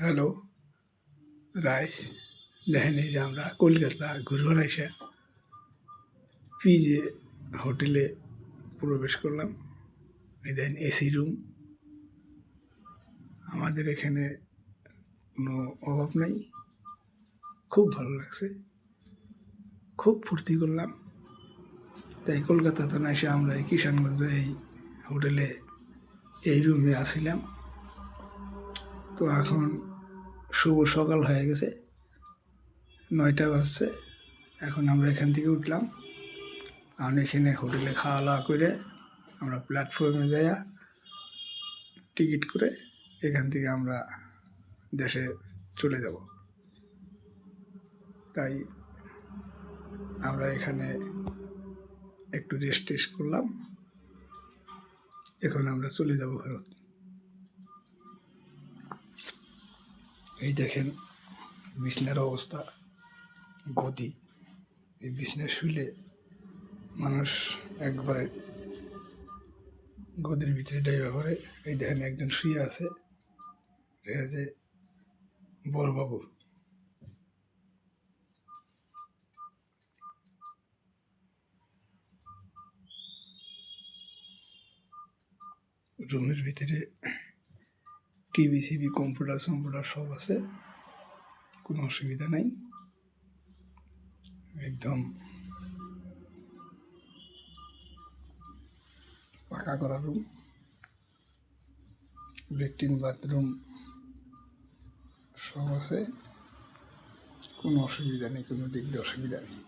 Hello rice, দেখেন এই যে আমরা কলকাতা ঘুরবার এসে পিজে হোটেলে প্রবেশ করলাম। এই দেখেন এসি রুম, আমাদের এখানে কোনো অভাব নাই, খুব ভালো লাগছে, খুব ফুর্তি করলাম। তাই কলকাতাতে না এসে আমরা এই কিষানগঞ্জে এই হোটেলে এই রুমে আসিলাম। তো এখন শুভ সকাল হয়ে গেছে, 9টা বাজছে। এখন আমরা এখান থেকে উঠলাম, আর এখানে হোটেলে খাওয়া দাওয়া করে আমরা প্ল্যাটফর্মে যাইয়া টিকিট করে এখান থেকে আমরা দেশে চলে যাব। তাই আমরা এখানে একটু রেস্ট করলাম, এখন আমরা চলে যাব ভারত। এই দেখেন বিছনার অবস্থা, গদি, এই বিছনায় শুলে মানুষ একবারে গদির ভিতরে ডাইবা করে। এই দেখেন একজন শুয়ে আছে, এটা যে বড়বাবু। রুমের ভিতরে টিভি সিভি কম্পিউটার সব আছে, কোনো অসুবিধা নাই। একদম পাকা করা রুম, ল্যাট্রিন বাথরুম সব আছে, কোনো অসুবিধা নেই, কোনো দিক দিয়ে অসুবিধা নেই।